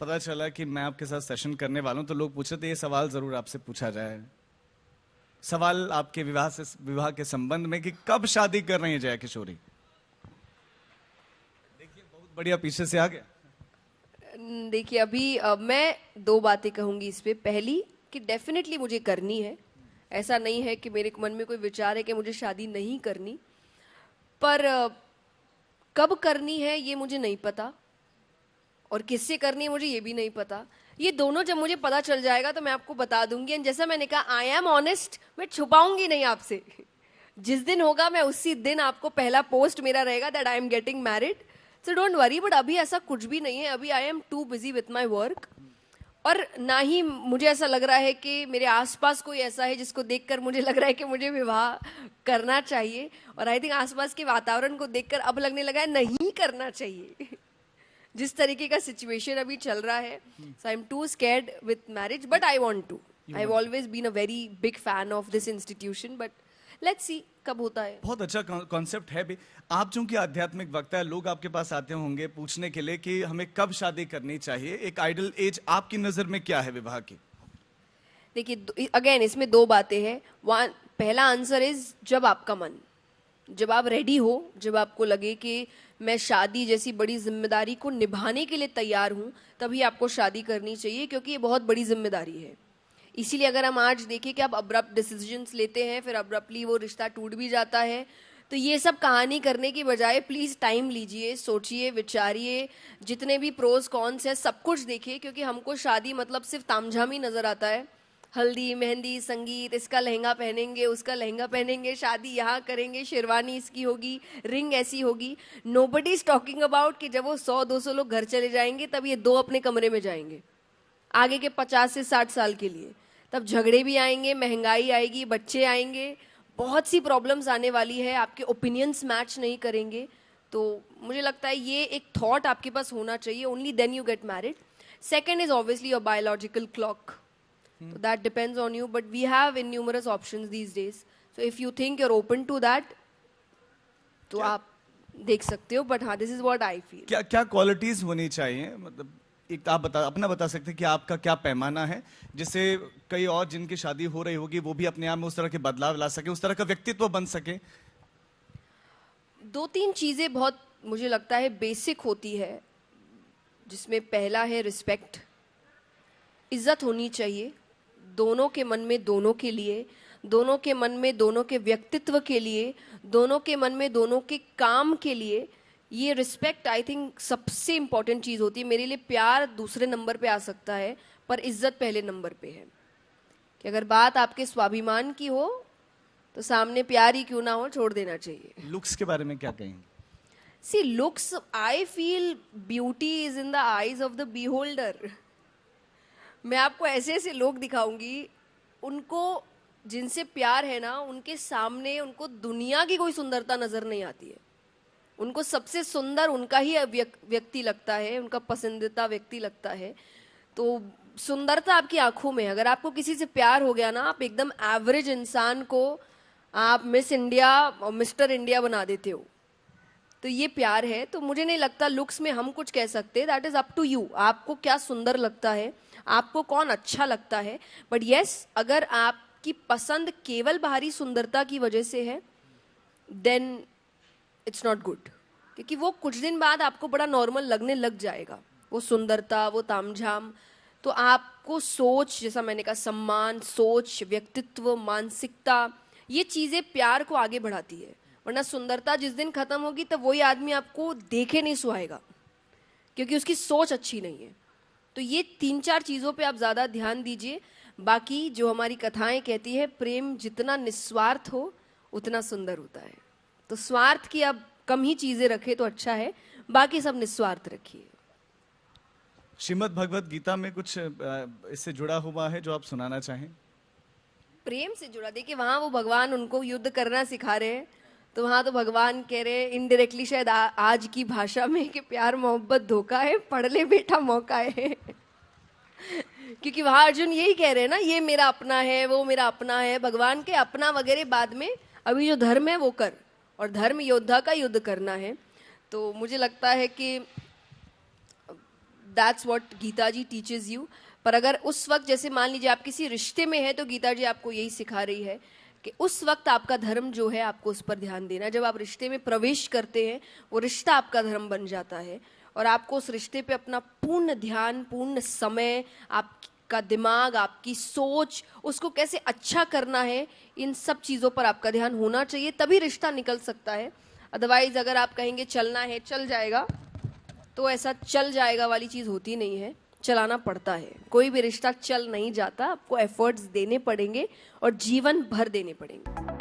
पता चला कि मैं आपके साथ सेशन करने वाला हूं तो लोग पूछे थे ये सवाल जरूर आपसे पूछा जाए। सवाल आपके विवाह के संबंध में कि कब शादी कर रही है जया किशोरी। देखिए बहुत बढ़िया पीछे से आ गया। देखिए अभी मैं दो बातें कहूंगी इस पे। पहली कि डेफिनेटली मुझे करनी है, ऐसा नहीं है कि मेरे मन में कोई विचार है कि मुझे शादी नहीं करनी, पर कब करनी है ये मुझे नहीं पता और किससे करनी है मुझे ये भी नहीं पता। ये दोनों जब मुझे पता चल जाएगा तो मैं आपको बता दूंगी। एंड जैसा मैंने कहा, आई एम ऑनेस्ट, मैं छुपाऊंगी नहीं आपसे। जिस दिन होगा मैं उसी दिन आपको पहला पोस्ट मेरा रहेगा that I am getting married, so don't worry. But अभी ऐसा कुछ भी नहीं है, अभी आई am too busy with my work. और ना ही मुझे ऐसा लग रहा है कि मेरे आसपास कोई ऐसा है जिसको देखकर मुझे लग रहा है कि मुझे विवाह करना चाहिए। और आई थिंक आसपास के वातावरण को देखकर अब लगने लगा है नहीं करना चाहिए। जिस तरीके का सिचुएशन अभी चल रहा है, so I am too scared with marriage, but I want to. I have always been a very big fan of this institution, but let's see कब होता है। बहुत अच्छा कॉन्सेप्ट है भी। आप चूंकि आध्यात्मिक वक्ता है, लोग आपके पास आते होंगे पूछने के लिए कि हमें कब शादी करनी चाहिए, एक आइडल एज आपकी नजर में क्या है विवाह की। देखिए अगेन इसमें दो बातें हैं। वन, पहला आंसर इज जब आपका मन, जब आप रेडी हो, जब आपको लगे कि मैं शादी जैसी बड़ी जिम्मेदारी को निभाने के लिए तैयार हूं, तभी आपको शादी करनी चाहिए, क्योंकि ये बहुत बड़ी जिम्मेदारी है। इसीलिए अगर हम आज देखें कि आप अब्रप्ट डिसीजंस लेते हैं, फिर अब्रप्टली वो रिश्ता टूट भी जाता है, तो ये सब कहानी करने की बजाय प्लीज टाइम लीजिए, सोचिए, विचारिए, जितने भी प्रोज कॉन्स है सब कुछ देखिए। क्योंकि हमको शादी मतलब सिर्फ तामझाम ही नजर आता है, हल्दी मेहंदी संगीत, इसका लहंगा पहनेंगे, उसका लहंगा पहनेंगे, शादी यहाँ करेंगे, शेरवानी इसकी होगी, रिंग ऐसी होगी। नोबडी इज टॉकिंग अबाउट कि जब वो 100-200 लोग घर चले जाएंगे तब ये दो अपने कमरे में जाएंगे आगे के 50 से 60 साल के लिए। तब झगड़े भी आएंगे, महंगाई आएगी, बच्चे आएंगे, बहुत सी प्रॉब्लम्स आने वाली है, आपके ओपिनियंस मैच नहीं करेंगे। तो मुझे लगता है ये एक थॉट आपके पास होना चाहिए, only then you get married. Second is obviously your biological clock, so that depends on you, but we have numerous options these days, so if you think you're open to that तो आप देख सकते हो। but हाँ, this is what I feel। क्या क्या qualities होनी चाहिए, मतलब एक आप बता सकते हैं कि आपका क्या पैमाना है जिससे कई और जिनकी शादी हो रही होगी वो भी अपने आप में उस तरह के बदलाव ला सके, उस तरह का व्यक्तित्व बन सके। दो तीन चीजें बहुत मुझे लगता है बेसिक होती है, जिसमें पहला है रिस्पेक्ट, इज्जत होनी चाहिए दोनों के मन में, दोनों के लिए, दोनों के मन में, दोनों के व्यक्तित्व के लिए, दोनों के मन में, दोनों के काम के लिए। ये रिस्पेक्ट आई थिंक सबसे इंपॉर्टेंट चीज होती है। मेरे लिए प्यार दूसरे नंबर पे आ सकता है, पर इज्जत पहले नंबर पे है। कि अगर बात आपके स्वाभिमान की हो तो सामने प्यार ही क्यों ना हो, छोड़ देना चाहिए। लुक्स के बारे में क्या कहेंगे? See looks, I feel beauty is in the eyes of the beholder. मैं आपको ऐसे ऐसे लोग दिखाऊंगी, उनको जिनसे प्यार है ना, उनके सामने उनको दुनिया की कोई सुंदरता नजर नहीं आती है। उनको सबसे सुंदर उनका ही व्यक्ति लगता है, उनका पसंदीदा व्यक्ति लगता है। तो सुंदरता आपकी आंखों में है। अगर आपको किसी से प्यार हो गया ना, आप एकदम एवरेज इंसान को आप मिस इंडिया और मिस्टर इंडिया बना देते हो। तो ये प्यार है। तो मुझे नहीं लगता लुक्स में हम कुछ कह सकते, that is up to you. आपको क्या सुंदर लगता है, आपको कौन अच्छा लगता है। बट यस, अगर आपकी पसंद केवल बाहरी सुंदरता की वजह से है, देन इट्स नॉट गुड। क्योंकि वो कुछ दिन बाद आपको बड़ा नॉर्मल लगने लग जाएगा, वो सुंदरता, वो तामझाम। तो आपको सोच, जैसा मैंने कहा, सम्मान, सोच, व्यक्तित्व, मानसिकता, ये चीजें प्यार को आगे बढ़ाती है। वरना सुंदरता जिस दिन खत्म होगी तब वही आदमी आपको देखे नहीं सुहाएगा, क्योंकि उसकी सोच अच्छी नहीं है। तो ये 3-4 चीजों पे आप ज्यादा ध्यान दीजिए। बाकी जो हमारी कथाएं कहती है, प्रेम जितना निस्वार्थ हो उतना सुंदर होता है। तो स्वार्थ की आप कम ही चीजें रखे तो अच्छा है, बाकी सब निस्वार्थ रखिए। श्रीमद् भगवत गीता में कुछ इससे जुड़ा हुआ है जो आप सुनाना चाहें? प्रेम से जुड़ा, देखिए वहां वो भगवान उनको युद्ध करना सिखा रहे हैं, तो वहां तो भगवान कह रहे हैं इनडायरेक्टली शायद आज की भाषा में कि प्यार मोहब्बत धोखा है, पढ़ ले बेटा मौका है। क्योंकि वहां अर्जुन यही कह रहे हैं ना, ये मेरा अपना है, वो मेरा अपना है। भगवान के अपना वगैरह बाद में, अभी जो धर्म है वो कर, और धर्म योद्धा का युद्ध करना है। तो मुझे लगता है कि that's what Geeta ji teaches you. पर अगर उस वक्त जैसे मान लीजिए आप किसी रिश्ते में हैं तो गीता जी आपको यही सिखा रही है कि उस वक्त आपका धर्म जो है आपको उस पर ध्यान देना. जब आप रिश्ते में प्रवेश करते हैं वो रिश्ता आपका धर्म बन जाता है और आपको उस रिश्ते पे अपना पूर्ण ध्यान, पूर्ण समय, आपका दिमाग, आपकी सोच, उसको कैसे अच्छा करना है, इन सब चीज़ों पर आपका ध्यान होना चाहिए. तभी रिश्ता निकल सकता है. अदरवाइज अगर आप कहेंगे चलना है चल जाएगा, तो ऐसा चल जाएगा वाली चीज़ होती नहीं है. चलाना पड़ता है. कोई भी रिश्ता चल नहीं जाता. आपको एफर्ट्स देने पड़ेंगे और जीवन भर देने पड़ेंगे.